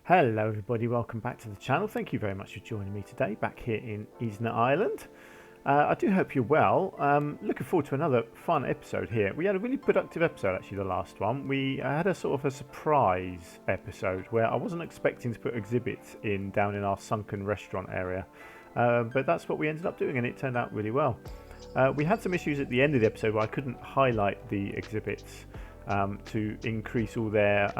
Hello everybody, welcome back to the channel. Thank you very much for joining me today back here in Isna Island. I do hope you're well. Looking forward to another fun episode here. We had a really productive episode actually, the last one. We had a sort of a surprise episode where I wasn't expecting to put exhibits in down in our Sunken restaurant area. But that's what we ended up doing and it turned out really well. We had some issues at the end of the episode where I couldn't highlight the exhibits to increase all their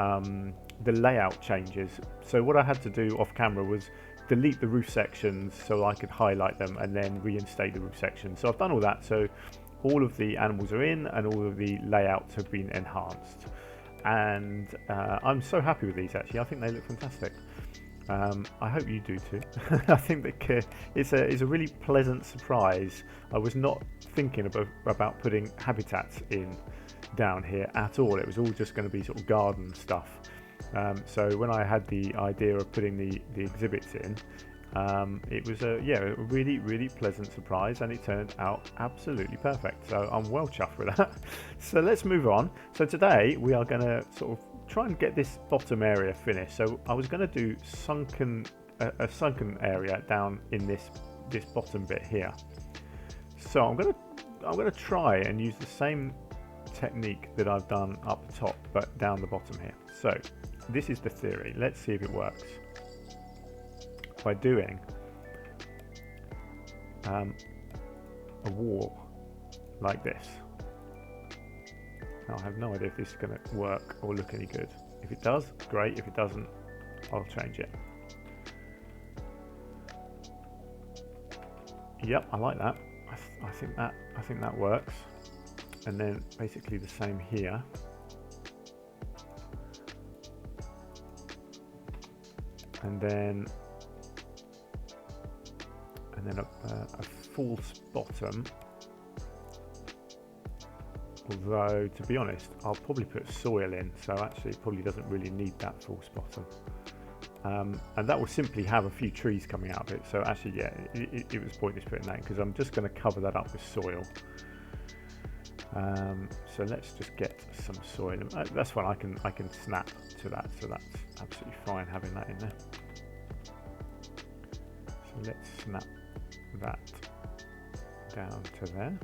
the layout changes. So what I had to do off camera was delete the roof sections so I could highlight them and then reinstate the roof sections. So I've done all that, so all of the animals are in and all of the layouts have been enhanced, and I'm so happy with these actually. I think they look fantastic. I hope you do too. I think that it's a really pleasant surprise. I was not thinking about putting habitats in down here at all. It was all just going to be sort of garden stuff. So when I had the idea of putting the exhibits in, it was a really pleasant surprise, and it turned out absolutely perfect. So I'm well chuffed with that. So let's move on. So today we are going to sort of try and get this bottom area finished. So I was going to do a sunken area down in this bottom bit here. So I'm going to try and use the same technique that I've done up the top but down the bottom here. So this is the theory. Let's see if it works. By doing a wall like this. Now I have no idea if this is going to work or look any good. If it does, great. If it doesn't, I'll change it. Yep, I like that. I think that works. And then basically the same here. And then a false bottom. Although, to be honest, I'll probably put soil in, so actually it probably doesn't really need that false bottom. And that will simply have a few trees coming out of it. So actually, yeah, it was pointless putting that in because I'm just going to cover that up with soil. So let's just get some soil. That's fine. I can snap to that, so that's absolutely fine having that in there. So let's snap that down to there.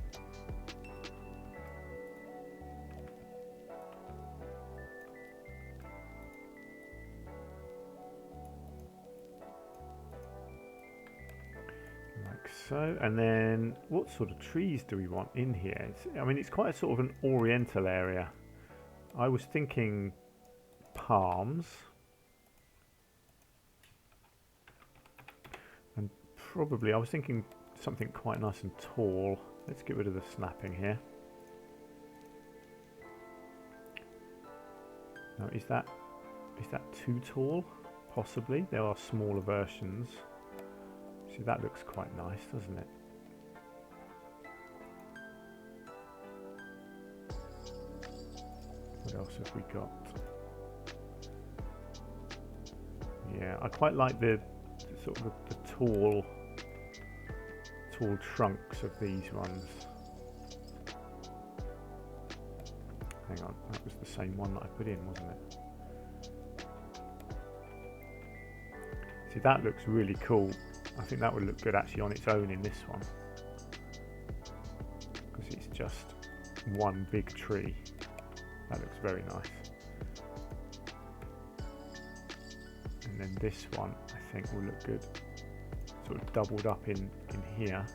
So, and then what sort of trees do we want in here? It's quite a sort of an oriental area. I was thinking palms, and probably I was thinking something quite nice and tall. Let's get rid of the snapping here. Now, is that too tall? Possibly. There are smaller versions. See, that looks quite nice, doesn't it? What else have we got? Yeah, I quite like the sort of the tall trunks of these ones. Hang on, that was the same one that I put in, wasn't it? See, that looks really cool. I think that would look good actually on its own in this one, because it's just one big tree. That looks very nice. And then this one I think will look good, sort of doubled up in here.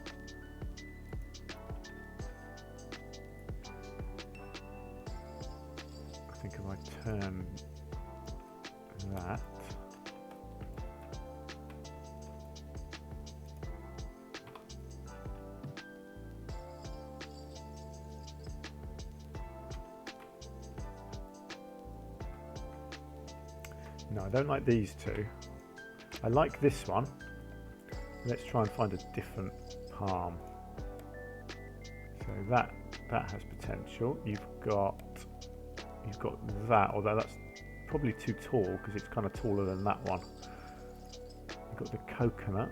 I think if I turn that, no, I don't like these two. I like this one. Let's try and find a different palm. So that has potential. You've got that, although that's probably too tall because it's kind of taller than that one. You've got the coconut.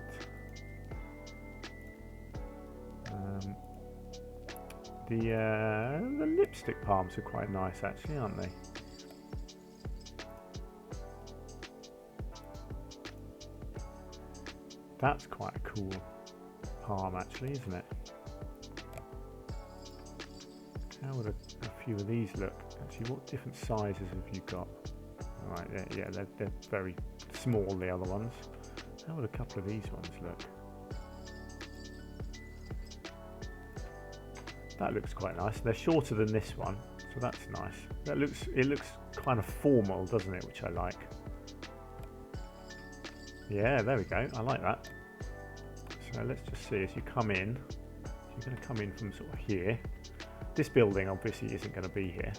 The lipstick palms are quite nice actually, aren't they? That's quite a cool palm actually, isn't it? How would a few of these look? Actually, what different sizes have you got? Right, yeah, they're very small, the other ones. How would a couple of these ones look? That looks quite nice. They're shorter than this one, so that's nice. It looks kind of formal, doesn't it? Which I like. Yeah, there we go. I like that. So let's just see as you come in. You're going to come in from sort of here. This building obviously isn't going to be here.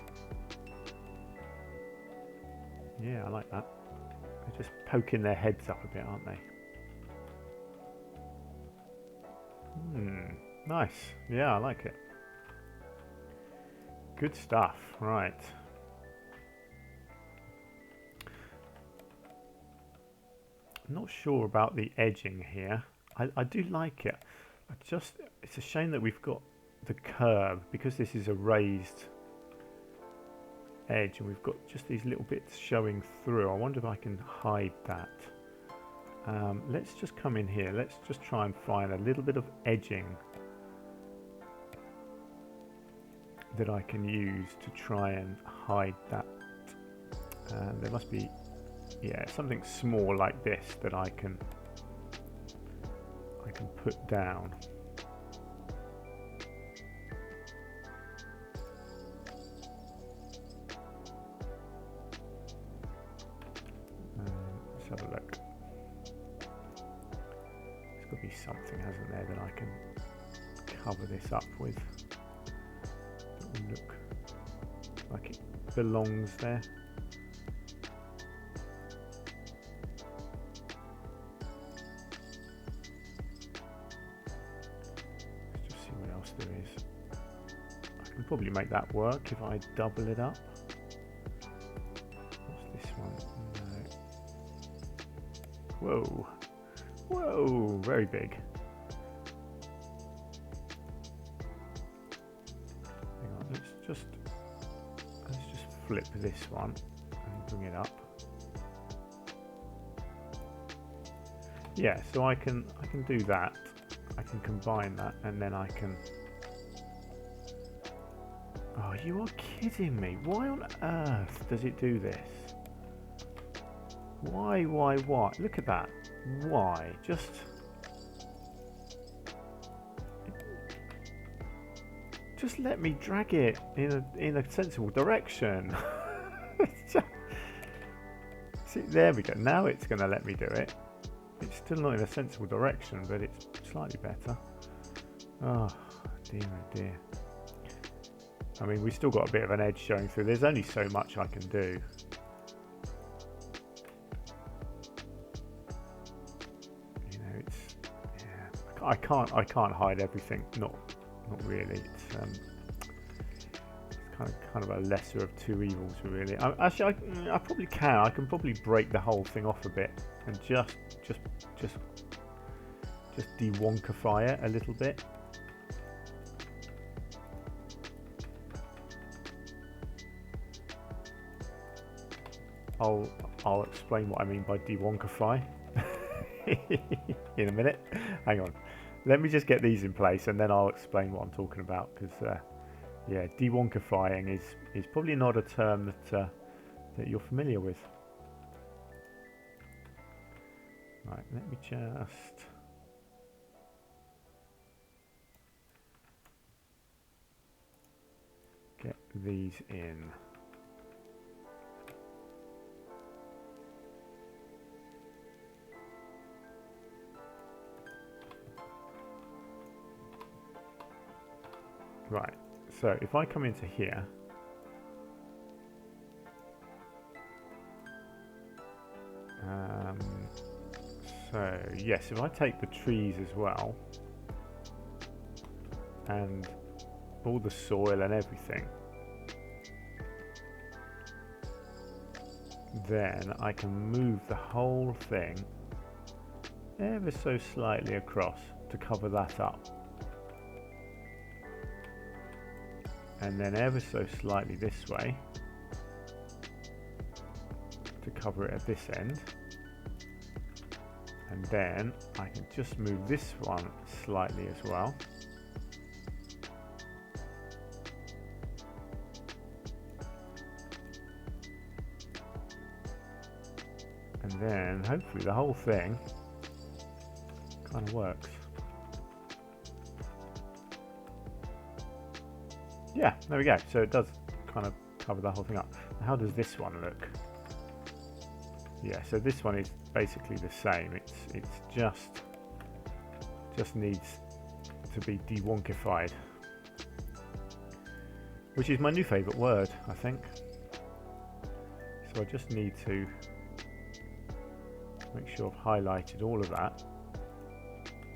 Yeah, I like that. They're just poking their heads up a bit, aren't they? Nice. Yeah, I like it. Good stuff. Right. I'm not sure about the edging here. I do like it. It's a shame that we've got the curve because this is a raised edge and we've got just these little bits showing through. I wonder if I can hide that. Let's just come in here. Let's just try and find a little bit of edging that I can use to try and hide that. There must be, yeah, something small like this that I can put down. Let's have a look. There's got to be something, hasn't there, that I can cover this up with. That will look like it belongs there. Let's just see what else there is. I can probably make that work if I double it up. What's this one? No. Whoa. Whoa, very big. Hang on, let's just flip this one and bring it up. Yeah, so I can do that. I can combine that and then I can. Oh, you are kidding me. Why on earth does it do this? Why? Look at that. Why? Just let me drag it in a sensible direction. See, there we go. Now it's going to let me do it. It's still not in a sensible direction, but it's slightly better. Oh dear, oh dear. I mean, we've still got a bit of an edge showing through. There's only so much I can do. I can't hide everything. Not really. It's kind of a lesser of two evils, really. Actually, I probably can. I can probably break the whole thing off a bit and just de-wonkify it a little bit. I'll explain what I mean by de-wonkify in a minute. Hang on. Let me just get these in place and then I'll explain what I'm talking about, because yeah, de-wonkifying is probably not a term that you're familiar with. Right, let me just get these in. Right, so if I come into here, so yes, if I take the trees as well, and all the soil and everything, then I can move the whole thing ever so slightly across to cover that up. And then ever so slightly this way to cover it at this end, And then I can just move this one slightly as well. And then hopefully the whole thing kind of works. Yeah, there we go. So it does kind of cover the whole thing up. How does this one look? Yeah, so this one is basically the same. It's just needs to be de-wonkified, which is my new favourite word, I think. So I just need to make sure I've highlighted all of that.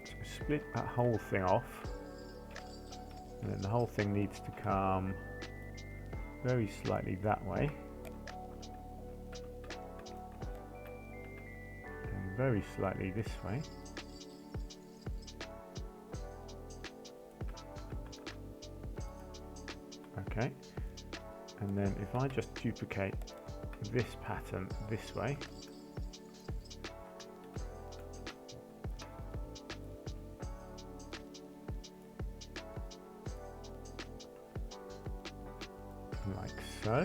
So split that whole thing off, and then the whole thing needs to come very slightly that way. Very slightly this way. Okay, and then if I just duplicate this pattern this way, like so,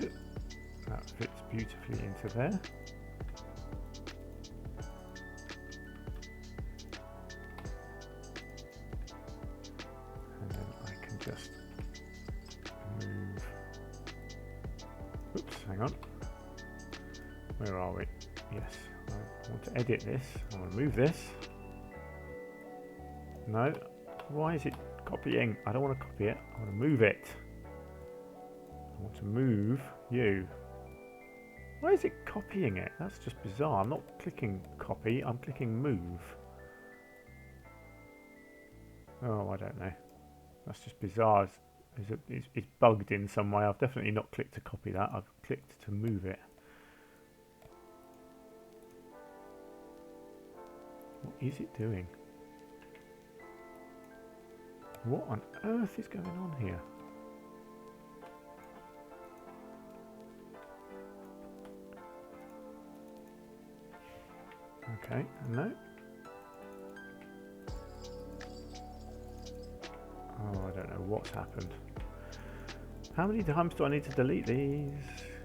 that fits beautifully into there. Just move. Oops, hang on. Where are we? Yes, I want to edit this. I want to move this. No. Why is it copying? I don't want to copy it. I want to move it. I want to move you. Why is it copying it? That's just bizarre. I'm not clicking copy. I'm clicking move. Oh, I don't know. That's just bizarre. It's bugged in some way. I've definitely not clicked to copy that. I've clicked to move it. What is it doing? What on earth is going on here? Okay, no. Oh, I don't know what's happened. How many times do I need to delete these?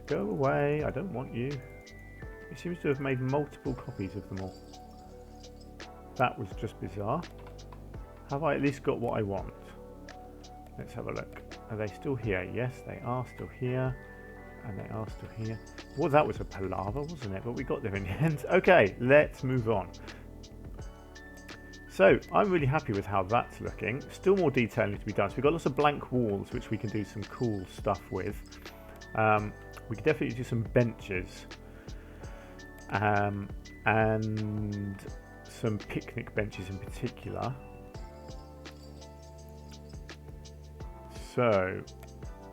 Go away, I don't want you. It seems to have made multiple copies of them all. That was just bizarre. Have I at least got what I want? Let's have a look. Are they still here? Yes, they are still here. And they are still here. Well, that was a palaver, wasn't it? But we got there in the end. Okay, let's move on. So I'm really happy with how that's looking. Still more detailing to be done. So we've got lots of blank walls which we can do some cool stuff with. We can definitely do some benches and some picnic benches in particular. So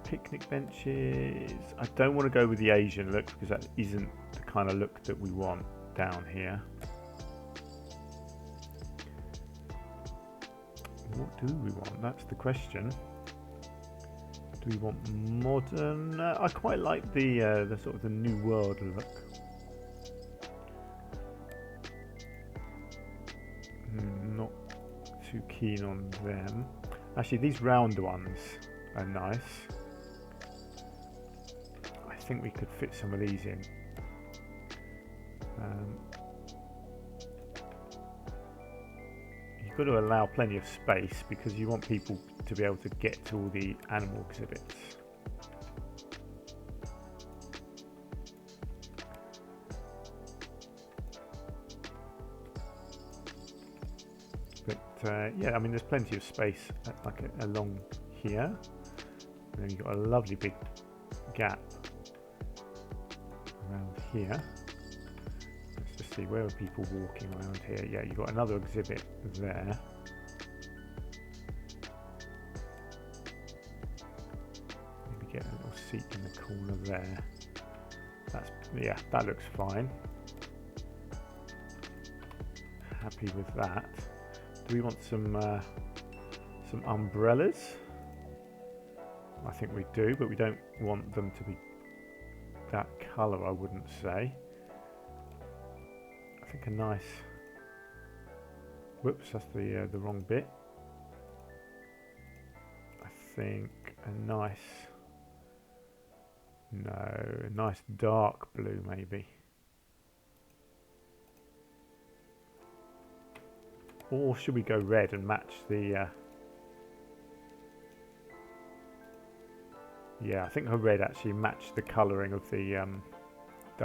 picnic benches, I don't want to go with the Asian look because that isn't the kind of look that we want down here. What do we want? That's the question. Do we want modern? I quite like the sort of the New World look. Not too keen on them. Actually, these round ones are nice. I think we could fit some of these in. You've got to allow plenty of space because you want people to be able to get to all the animal exhibits. But yeah, I mean, there's plenty of space along here. And then you've got a lovely big gap around here. Let's just see, where are people walking around here? Yeah, you've got another exhibit there. Maybe get a little seat in the corner there. That's, yeah, that looks fine. Happy with that. Do we want some umbrellas? I think we do, but we don't want them to be that colour, I wouldn't say. I think a nice Whoops, that's the wrong bit. I think a nice dark blue maybe. Or should we go red and match the yeah, I think a red actually matched the colouring of the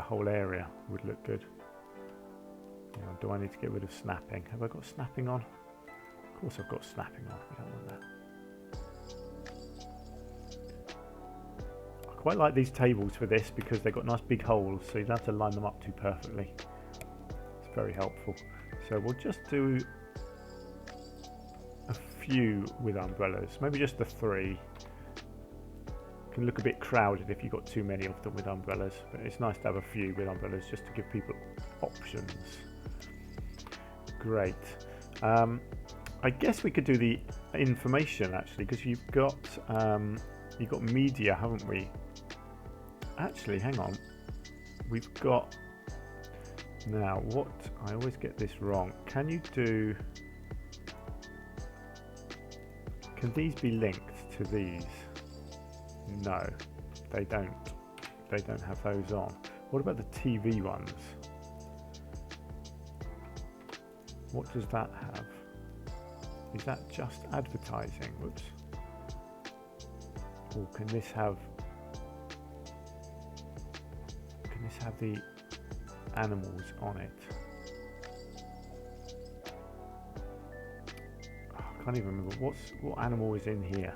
whole area would look good. Now, do I need to get rid of snapping? Have I got snapping on? Of course I've got snapping on. We don't want that. I quite like these tables for this because they've got nice big holes, so you don't have to line them up too perfectly. It's very helpful. So we'll just do a few with umbrellas, maybe just the 3. Can look a bit crowded if you've got too many of them with umbrellas, but it's nice to have a few with umbrellas just to give people options. Great. I guess we could do the information actually, because you've got media, haven't we? Actually, hang on. We've got now what I always get this wrong. Can these be linked to these? No, they don't. They don't have those on. What about the TV ones? What does that have? Is that just advertising? Whoops. Or can this have the animals on it? Oh, I can't even remember what animal is in here.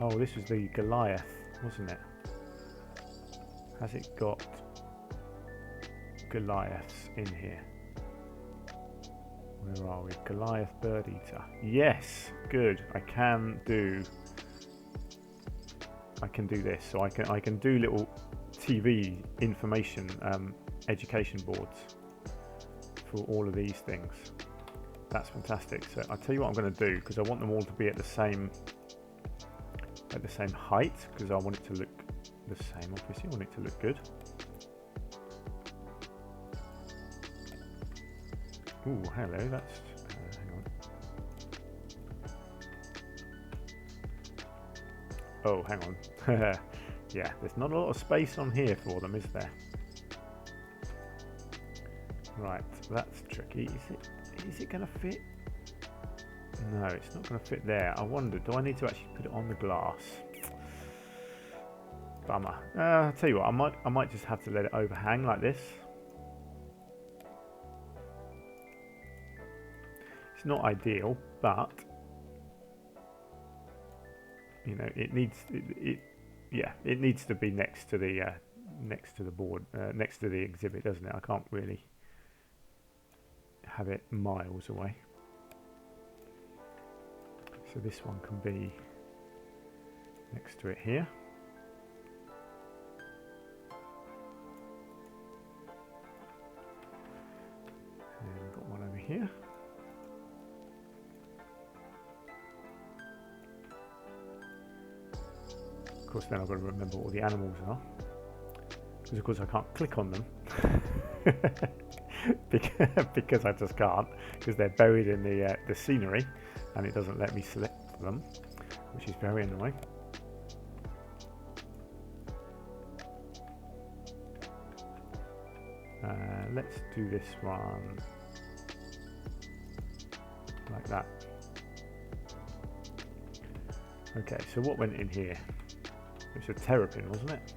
Oh, this was the Goliath, wasn't it? Has it got Goliaths in here? Where are we? Goliath bird eater. Yes, good. I can do this. So I can do little TV information education boards for all of these things. That's fantastic. So I'll tell you what I'm going to do, because I want them all to be at the same height, because I want it to look the same. Obviously, I want it to look good. Ooh, hello. That's hang on. Oh, hang on. Yeah, there's not a lot of space on here for them, is there? Right, that's tricky. Is it going to fit? No, it's not going to fit there. I wonder, do I need to actually put it on the glass? Bummer. I'll tell you what, I might just have to let it overhang like this. It's not ideal, but you know, it needs to be next to the board, next to the exhibit, doesn't it? I can't really have it miles away. So this one can be next to it here. And we've got one over here. Of course, then I've got to remember what the animals are, because of course I can't click on them because I just can't, because they're buried in the scenery, and it doesn't let me select them, which is very annoying. Let's do this one like that. Okay, so what went in here? It's a terrapin, wasn't it?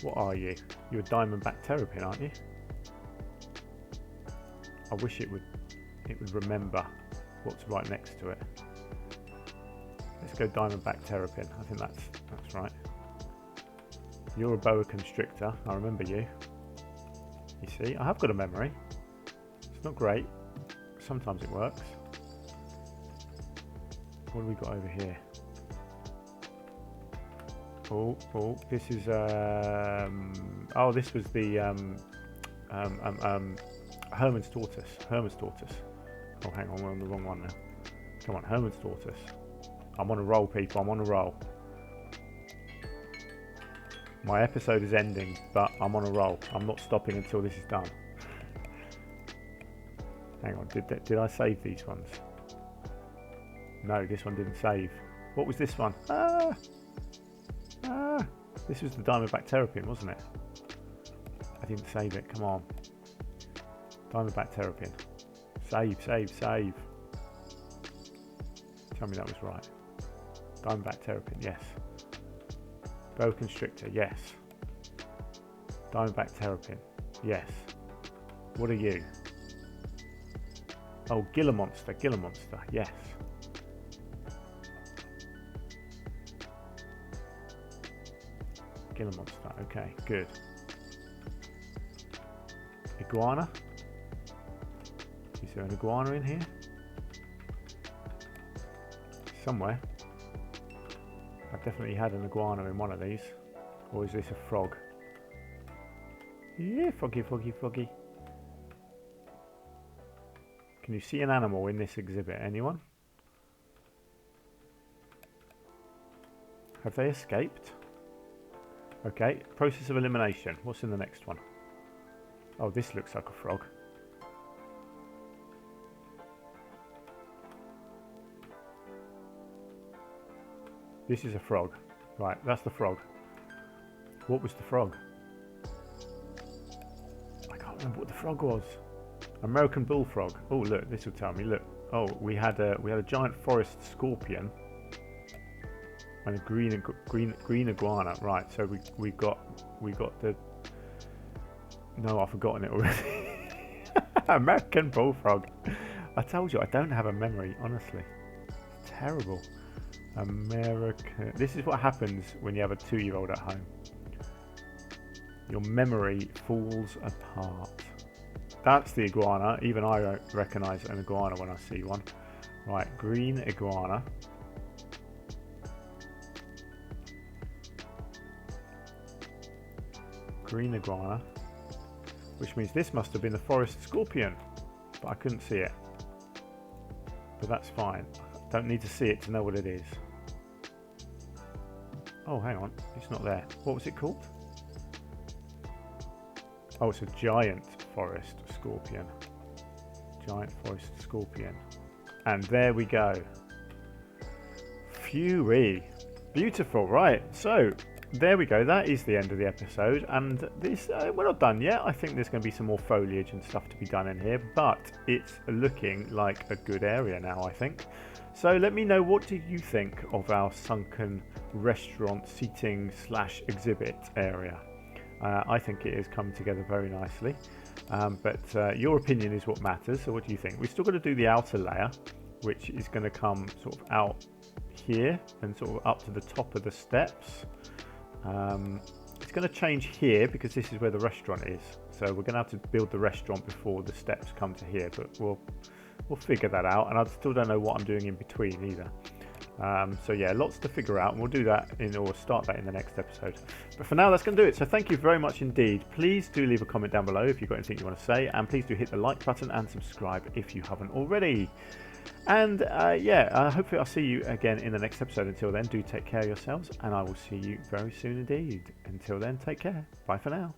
What are you? You're a diamondback terrapin, aren't you? I wish it would remember what's right next to it. Let's go diamondback terrapin. I think that's right. You're a boa constrictor. I remember you. You see, I have got a memory. It's not great. Sometimes it works. What do we got over here? Oh, this is oh, this was the Herman's tortoise. Oh, hang on, we're on the wrong one now. Come on, Herman's tortoise. I'm on a roll, people. I'm on a roll. My episode is ending, but I'm on a roll. I'm not stopping until this is done. Hang on, did I save these ones? No, this one didn't save. What was this one? This was the Diamondback Terrapin, wasn't it? I didn't save it, come on. Diamondback Terrapin. Save. Tell me that was right. Diamondback Terrapin, yes. Boa Constrictor, yes. Diamondback Terrapin, yes. What are you? Oh, Gila Monster, yes. Gila Monster, okay, good. Iguana? Is there an iguana in here? Somewhere. I definitely had an iguana in one of these. Or is this a frog? Yeah, froggy. Can you see an animal in this exhibit? Anyone? Have they escaped? Okay, process of elimination. What's in the next one? Oh, this looks like a frog. This is a frog. Right, that's the frog. What was the frog? I can't remember what the frog was. American bullfrog. Oh, look, this will tell me. Look. Oh, we had a giant forest scorpion and a green iguana. Right, so we got the. No, I've forgotten it already. American bullfrog. I told you I don't have a memory, honestly. It's terrible. American. This is what happens when you have a 2-year-old at home. Your memory falls apart. That's the iguana. Even I don't recognise an iguana when I see one. Right, green iguana. Green iguana. Which means this must have been the forest scorpion. But I couldn't see it. But that's fine. Don't need to see it to know what it is. Oh, hang on. It's not there. What was it called? Oh, it's a giant forest scorpion. Giant forest scorpion. And there we go. Phew-wee. Beautiful, right. So, there we go. That is the end of the episode. And this, we're not done yet. I think there's going to be some more foliage and stuff to be done in here. But it's looking like a good area now, I think. So let me know, what do you think of our sunken restaurant seating / exhibit area? I think it has come together very nicely, but your opinion is what matters. So what do you think? We've still got to do the outer layer, which is going to come sort of out here and sort of up to the top of the steps. It's going to change here because this is where the restaurant is. So we're going to have to build the restaurant before the steps come to here, but we'll figure that out. And I still don't know what I'm doing in between either. So yeah, lots to figure out, and we'll do that or start that in the next episode. But for now, that's going to do it. So thank you very much indeed. Please do leave a comment down below if you've got anything you want to say, and please do hit the like button and subscribe if you haven't already. And hopefully I'll see you again in the next episode. Until then, do take care of yourselves, and I will see you very soon indeed. Until then, take care. Bye for now.